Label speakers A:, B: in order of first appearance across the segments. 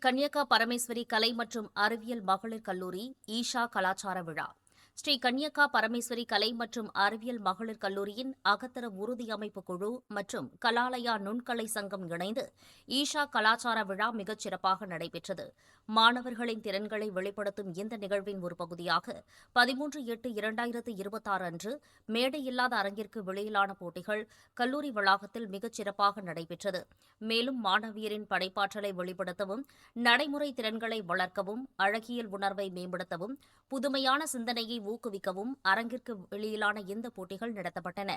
A: கன்யகா பரமேஸ்வரி கலை மற்றும் அறிவியல் மகளிர் கல்லூரி ஈஷா கலாச்சார விழா. ஸ்ரீ கன்யகா பரமேஸ்வரி கலை மற்றும் அறிவியல் மகளிர் கல்லூரியின் அகத்தர உறுதி அமைப்பு குழு மற்றும் கலாலயா நுண்கலை சங்கம் இணைந்து ஈஷா கலாச்சார விழா மிகச் சிறப்பாக நடைபெற்றது. மாணவர்களின் திறன்களை வெளிப்படுத்தும் இந்த நிகழ்வின் ஒரு பகுதியாக 13/8/2026 அன்று மேடையில்லாத அரங்கிற்கு வெளியிலான போட்டிகள் கல்லூரி வளாகத்தில் மிகச் சிறப்பாக நடைபெற்றது. மேலும் மாணவியரின் படைப்பாற்றலை வெளிப்படுத்தவும், நடைமுறை திறன்களை வளர்க்கவும், அழகியல் உணர்வை மேம்படுத்தவும், புதுமையான சிந்தனையை ஊக்குவிக்கவும் அரங்கிற்கு வெளியிலான இந்த போட்டிகள் நடத்தப்பட்டன.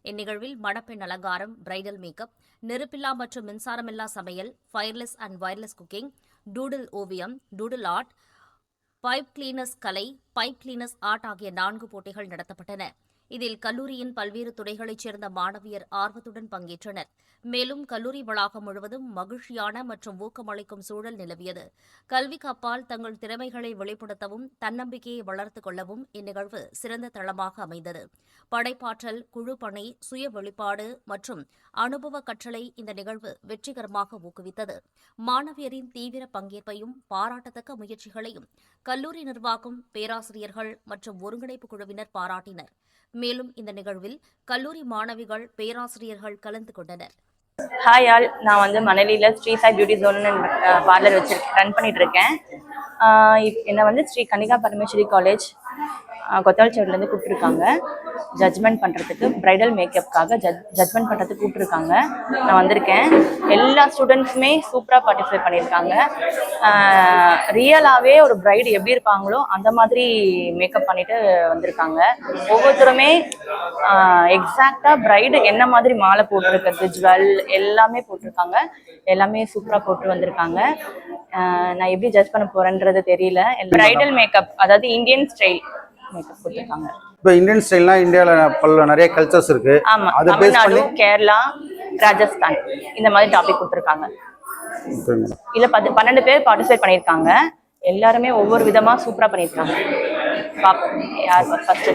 A: இந்நிகழ்வில் மணப்பெண் அலங்காரம், பிரைடல் மேக்கப், நெருப்பில்லா மற்றும் மின்சாரமில்லா சமையல், ஃபயர்லெஸ் அண்ட் வயர்லெஸ் குக்கிங், டூடில் ஓவியம், டூடில் ஆர்ட், பைப் கிளீனர்ஸ் கலை, பைப் கிளீனர்ஸ் ஆர்ட் ஆகிய 4 போட்டிகள் நடத்தப்பட்டன. இதில் கல்லூரியின் பல்வேறு துறைகளைச் சேர்ந்த மாணவியர் ஆர்வத்துடன் பங்கேற்றனர். மேலும் கல்லூரி வளாகம் முழுவதும் மகிழ்ச்சியான மற்றும் ஊக்கமளிக்கும் சூழல் நிலவியது. கல்விக்கு அப்பால் தங்கள் திறமைகளை வெளிப்படுத்தவும், தன்னம்பிக்கையை வளர்த்துக் கொள்ளவும் இந்நிகழ்வு சிறந்த தளமாக அமைந்தது. படைப்பாற்றல், குழு பணி, சுய வெளிப்பாடு மற்றும் அனுபவ கற்றலை இந்த நிகழ்வு வெற்றிகரமாக ஊக்குவித்தது. மாணவியரின் தீவிர பங்கேற்பையும் பாராட்டத்தக்க முயற்சிகளையும் கல்லூரி நிர்வாகம், பேராசிரியர்கள் மற்றும் ஒருங்கிணைப்பு குழுவினர் பாராட்டினர். மேலும் இந்த நிகழ்வில் கல்லூரி மாணவிகள், பேராசிரியர்கள் கலந்து கொண்டனர்.
B: ஹாய் ஆல், நான் மணலியில் Sri Sai beauty zone parlour run பண்ணிட்டு இருக்கேன். என்னை ஸ்ரீ கன்னிகா பரமேஸ்வரி காலேஜ் கொத்தால்சேரிலேருந்து கூப்பிட்டுருக்காங்க ஜட்ஜ்மெண்ட் பண்ணுறதுக்கு, ப்ரைடல் மேக்கப்புக்காக ஜட்ஜ்மெண்ட் பண்ணுறதுக்கு கூப்பிட்டுருக்காங்க. நான் வந்திருக்கேன். எல்லா ஸ்டூடெண்ட்ஸுமே சூப்பராக பார்ட்டிசிபேட் பண்ணியிருக்காங்க. ரியலாகவே ஒரு ப்ரைடு எப்படி இருப்பாங்களோ அந்த மாதிரி மேக்கப் பண்ணிட்டு வந்திருக்காங்க. ஒவ்வொருத்தருமே எக்ஸாக்டாக ப்ரைடு என்ன மாதிரி மாலை போட்டிருக்கிறது, ஜுவல் எல்லாமே போட்டிருக்காங்க. எல்லாமே சூப்பராக போட்டு வந்திருக்காங்க. நான் எப்படி ஜட்ஜ் பண்ண போறேன்றது தெரியல. ப்ரைடல் மேக்கப், அதாவது இந்தியன் ஸ்டைல் மேக்கப் போட்டிருக்காங்க.
C: இப்போ இந்தியன் ஸ்டைல்னா இந்தியாவில் நிறைய கல்ச்சர்ஸ் இருக்கு.
B: ஆமா, தமிழ்நாடு, கேரளா, ராஜஸ்தான் இந்த மாதிரி டாபிக் கொடுத்துருக்காங்க. இல்ல 12 பேர் பார்ட்டிசிபேட் பண்ணியிருக்காங்க. எல்லாருமே ஒவ்வொரு விதமா சூப்பரா பண்ணியிருக்காங்க. பாப்போம் யார் ஃபர்ஸ்ட்.